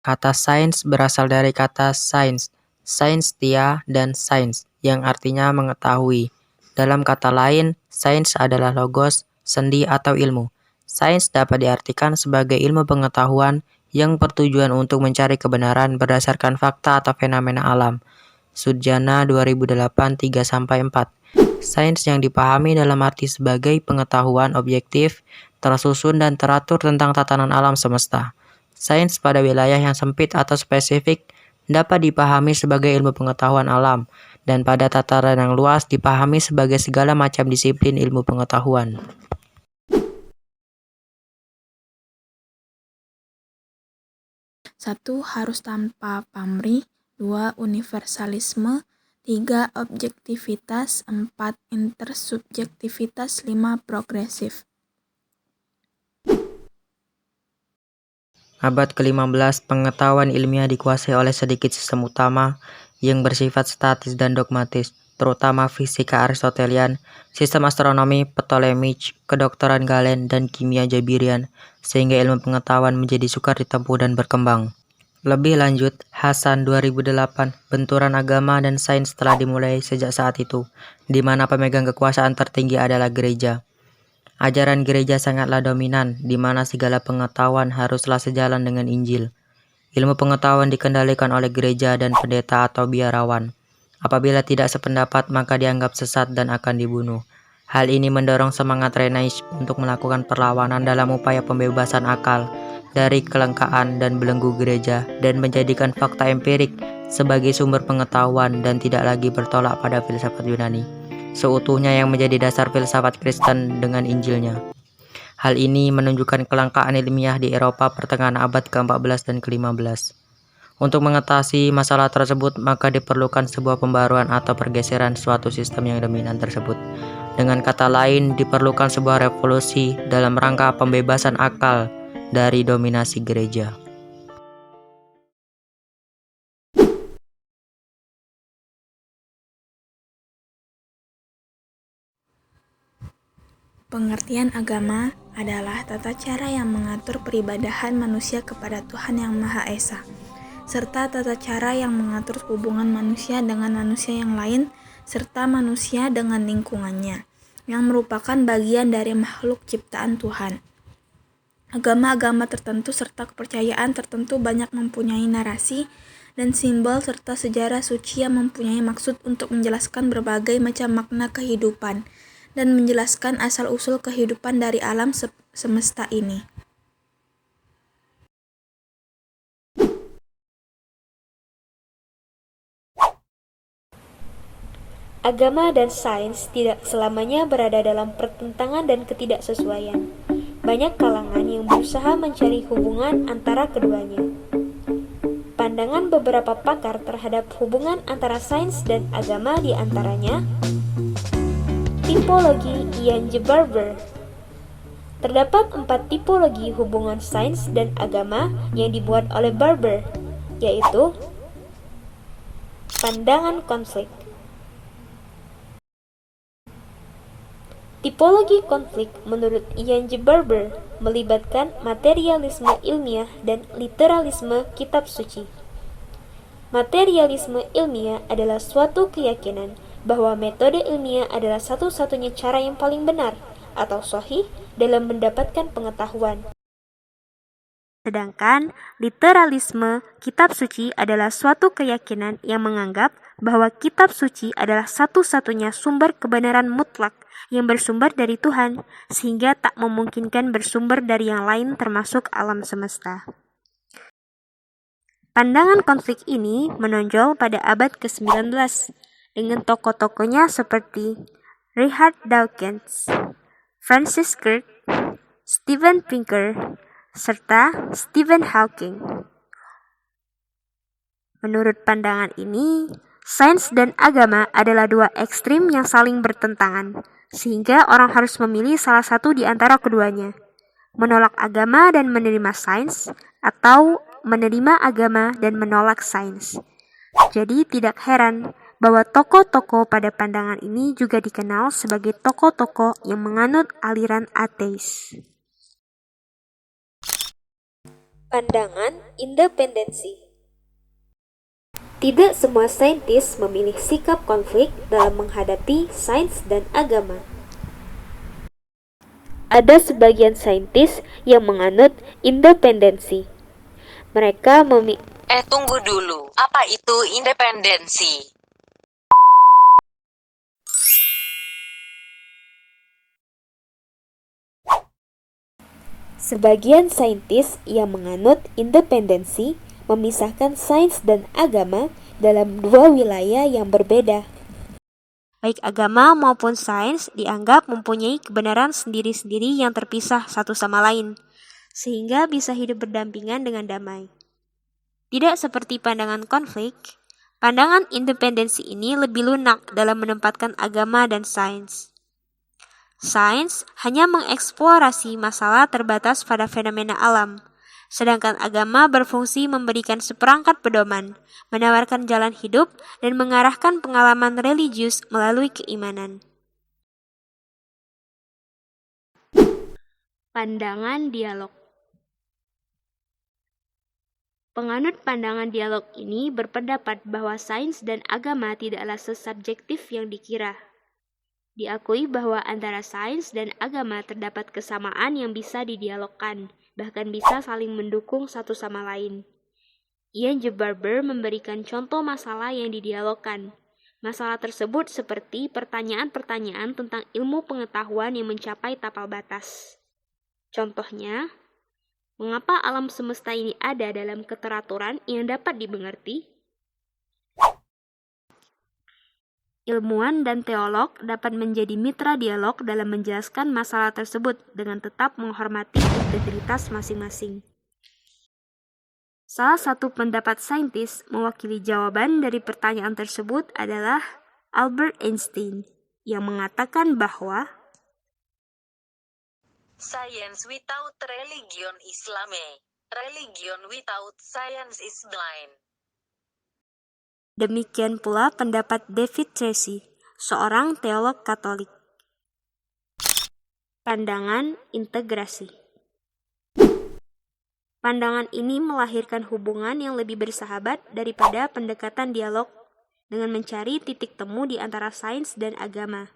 Kata sains berasal dari kata sains, scientia, dan sains, yang artinya mengetahui. Dalam kata lain, sains adalah logos, sendi, atau ilmu. Sains dapat diartikan sebagai ilmu pengetahuan yang bertujuan untuk mencari kebenaran berdasarkan fakta atau fenomena alam. Sudjana 2008 3-4. Sains yang dipahami dalam arti sebagai pengetahuan objektif, tersusun dan teratur tentang tatanan alam semesta. Sains pada wilayah yang sempit atau spesifik dapat dipahami sebagai ilmu pengetahuan alam, dan pada tataran yang luas dipahami sebagai segala macam disiplin ilmu pengetahuan. Satu, harus tanpa pamrih. 2, universalisme. 3, objektivitas. 4, intersubjektivitas. 5, progresif. Abad ke-15, pengetahuan ilmiah dikuasai oleh sedikit sistem utama yang bersifat statis dan dogmatis, terutama fisika Aristotelian, sistem astronomi Ptolemaic, kedokteran Galen, dan kimia Jabirian, sehingga ilmu pengetahuan menjadi sukar ditempuh dan berkembang. Lebih lanjut, Hasan 2008, benturan agama dan sains telah dimulai sejak saat itu, di mana pemegang kekuasaan tertinggi adalah gereja. Ajaran gereja sangatlah dominan, di mana segala pengetahuan haruslah sejalan dengan Injil. Ilmu pengetahuan dikendalikan oleh gereja dan pendeta atau biarawan. Apabila tidak sependapat, maka dianggap sesat dan akan dibunuh. Hal ini mendorong semangat Renaissance untuk melakukan perlawanan dalam upaya pembebasan akal dari kelangkaan dan belenggu gereja dan menjadikan fakta empirik sebagai sumber pengetahuan dan tidak lagi bertolak pada filsafat Yunani seutuhnya yang menjadi dasar filsafat Kristen dengan Injilnya. Hal ini menunjukkan kelangkaan ilmiah di Eropa pertengahan abad ke-14 dan ke-15. Untuk mengatasi masalah tersebut, maka diperlukan sebuah pembaruan atau pergeseran suatu sistem yang dominan tersebut. Dengan kata lain, diperlukan sebuah revolusi dalam rangka pembebasan akal dari dominasi gereja. Pengertian agama adalah tata cara yang mengatur peribadahan manusia kepada Tuhan Yang Maha Esa, serta tata cara yang mengatur hubungan manusia dengan manusia yang lain, serta manusia dengan lingkungannya, yang merupakan bagian dari makhluk ciptaan Tuhan. Agama-agama tertentu serta kepercayaan tertentu banyak mempunyai narasi dan simbol serta sejarah suci yang mempunyai maksud untuk menjelaskan berbagai macam makna kehidupan dan menjelaskan asal-usul kehidupan dari alam semesta ini. Agama dan sains tidak selamanya berada dalam pertentangan dan ketidaksesuaian. Banyak kalangan yang berusaha mencari hubungan antara keduanya. Pandangan beberapa pakar terhadap hubungan antara sains dan agama di antaranya tipologi Ian J. Barber. Terdapat 4 tipologi hubungan sains dan agama yang dibuat oleh Barber, yaitu pandangan konflik. Tipologi konflik menurut Ian J. Barber melibatkan materialisme ilmiah dan literalisme kitab suci. Materialisme ilmiah adalah suatu keyakinan bahwa metode ilmiah adalah satu-satunya cara yang paling benar atau sahih dalam mendapatkan pengetahuan. Sedangkan literalisme kitab suci adalah suatu keyakinan yang menganggap bahwa kitab suci adalah satu-satunya sumber kebenaran mutlak yang bersumber dari Tuhan, sehingga tak memungkinkan bersumber dari yang lain termasuk alam semesta. Pandangan konflik ini menonjol pada abad ke-19 dengan tokoh-tokohnya seperti Richard Dawkins, Francis Crick, Steven Pinker, serta Stephen Hawking. Menurut pandangan ini, sains dan agama adalah dua ekstrim yang saling bertentangan, sehingga orang harus memilih salah satu di antara keduanya, menolak agama dan menerima sains, atau menerima agama dan menolak sains. Jadi tidak heran bahwa tokoh-tokoh pada pandangan ini juga dikenal sebagai tokoh-tokoh yang menganut aliran ateis. Pandangan independensi. Tidak semua saintis memilih sikap konflik dalam menghadapi sains dan agama. Ada sebagian saintis yang menganut independensi. Mereka Tunggu dulu. Apa itu independensi? Sebagian saintis yang menganut independensi memisahkan sains dan agama dalam dua wilayah yang berbeda. Baik agama maupun sains dianggap mempunyai kebenaran sendiri-sendiri yang terpisah satu sama lain, sehingga bisa hidup berdampingan dengan damai. Tidak seperti pandangan konflik, pandangan independensi ini lebih lunak dalam menempatkan agama dan sains. Sains hanya mengeksplorasi masalah terbatas pada fenomena alam, sedangkan agama berfungsi memberikan seperangkat pedoman, menawarkan jalan hidup, dan mengarahkan pengalaman religius melalui keimanan. Pandangan dialog. Penganut pandangan dialog ini berpendapat bahwa sains dan agama tidaklah sesubjektif yang dikira. Diakui bahwa antara sains dan agama terdapat kesamaan yang bisa didialogkan, bahkan bisa saling mendukung satu sama lain. Ian J. Barber memberikan contoh masalah yang didialogkan. Masalah tersebut seperti pertanyaan-pertanyaan tentang ilmu pengetahuan yang mencapai tapal batas. Contohnya, mengapa alam semesta ini ada dalam keteraturan yang dapat dimengerti? Ilmuwan dan teolog dapat menjadi mitra dialog dalam menjelaskan masalah tersebut dengan tetap menghormati integritas masing-masing. Salah satu pendapat saintis mewakili jawaban dari pertanyaan tersebut adalah Albert Einstein, yang mengatakan bahwa Science without religion is lame. Religion without science is blind. demikian pula pendapat David Tracy, seorang teolog Katolik. Pandangan integrasi. Pandangan ini melahirkan hubungan yang lebih bersahabat daripada pendekatan dialog dengan mencari titik temu di antara sains dan agama.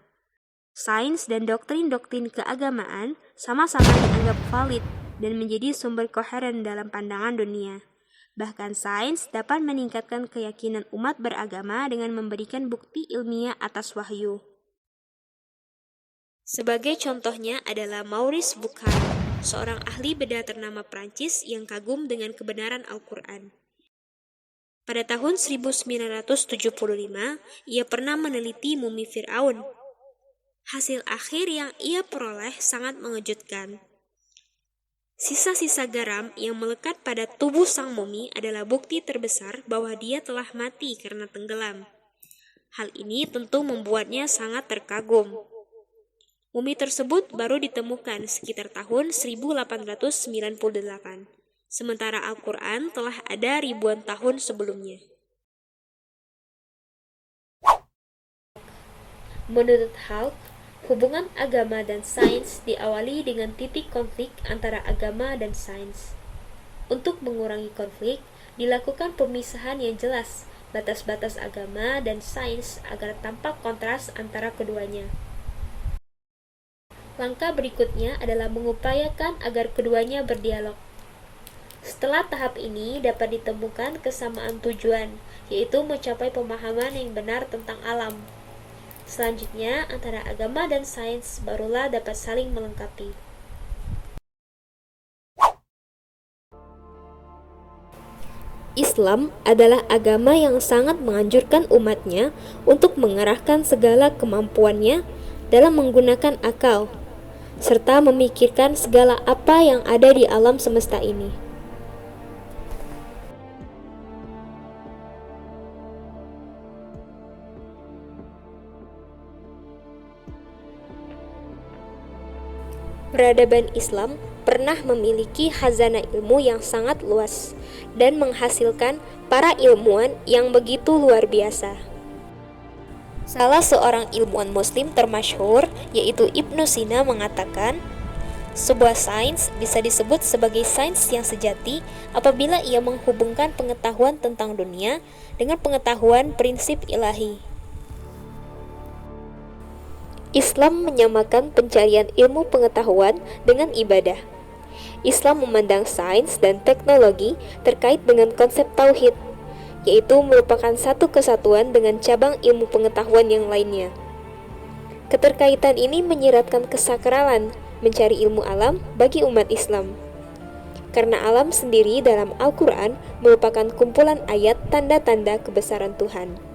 Sains dan doktrin-doktrin keagamaan sama-sama dianggap valid dan menjadi sumber koheren dalam pandangan dunia. Bahkan sains dapat meningkatkan keyakinan umat beragama dengan memberikan bukti ilmiah atas wahyu. Sebagai contohnya adalah Maurice Bucaille, seorang ahli beda ternama Prancis yang kagum dengan kebenaran Al-Quran. Pada tahun 1975, ia pernah meneliti mumi Fir'aun. Hasil akhir yang ia peroleh sangat mengejutkan. Sisa-sisa garam yang melekat pada tubuh sang mumi adalah bukti terbesar bahwa dia telah mati karena tenggelam. Hal ini tentu membuatnya sangat terkagum. Mumi tersebut baru ditemukan sekitar tahun 1898, sementara Al-Quran telah ada ribuan tahun sebelumnya. Menurut Hall, hubungan agama dan sains diawali dengan titik konflik antara agama dan sains. Untuk mengurangi konflik, dilakukan pemisahan yang jelas batas-batas agama dan sains agar tampak kontras antara keduanya. Langkah berikutnya adalah mengupayakan agar keduanya berdialog. Setelah tahap ini dapat ditemukan kesamaan tujuan, yaitu mencapai pemahaman yang benar tentang alam. Selanjutnya, antara agama dan sains barulah dapat saling melengkapi. Islam adalah agama yang sangat menganjurkan umatnya untuk mengerahkan segala kemampuannya dalam menggunakan akal, serta memikirkan segala apa yang ada di alam semesta ini. Peradaban Islam pernah memiliki khazanah ilmu yang sangat luas dan menghasilkan para ilmuwan yang begitu luar biasa. Salah seorang ilmuwan muslim termasyhur yaitu Ibnu Sina mengatakan, Sebuah sains bisa disebut sebagai sains yang sejati apabila ia menghubungkan pengetahuan tentang dunia dengan pengetahuan prinsip ilahi. Islam menyamakan pencarian ilmu pengetahuan dengan ibadah. Islam memandang sains dan teknologi terkait dengan konsep tauhid, yaitu merupakan satu kesatuan dengan cabang ilmu pengetahuan yang lainnya. Keterkaitan ini menyiratkan kesakralan mencari ilmu alam bagi umat Islam. Karena alam sendiri dalam Al-Quran merupakan kumpulan ayat tanda-tanda kebesaran Tuhan.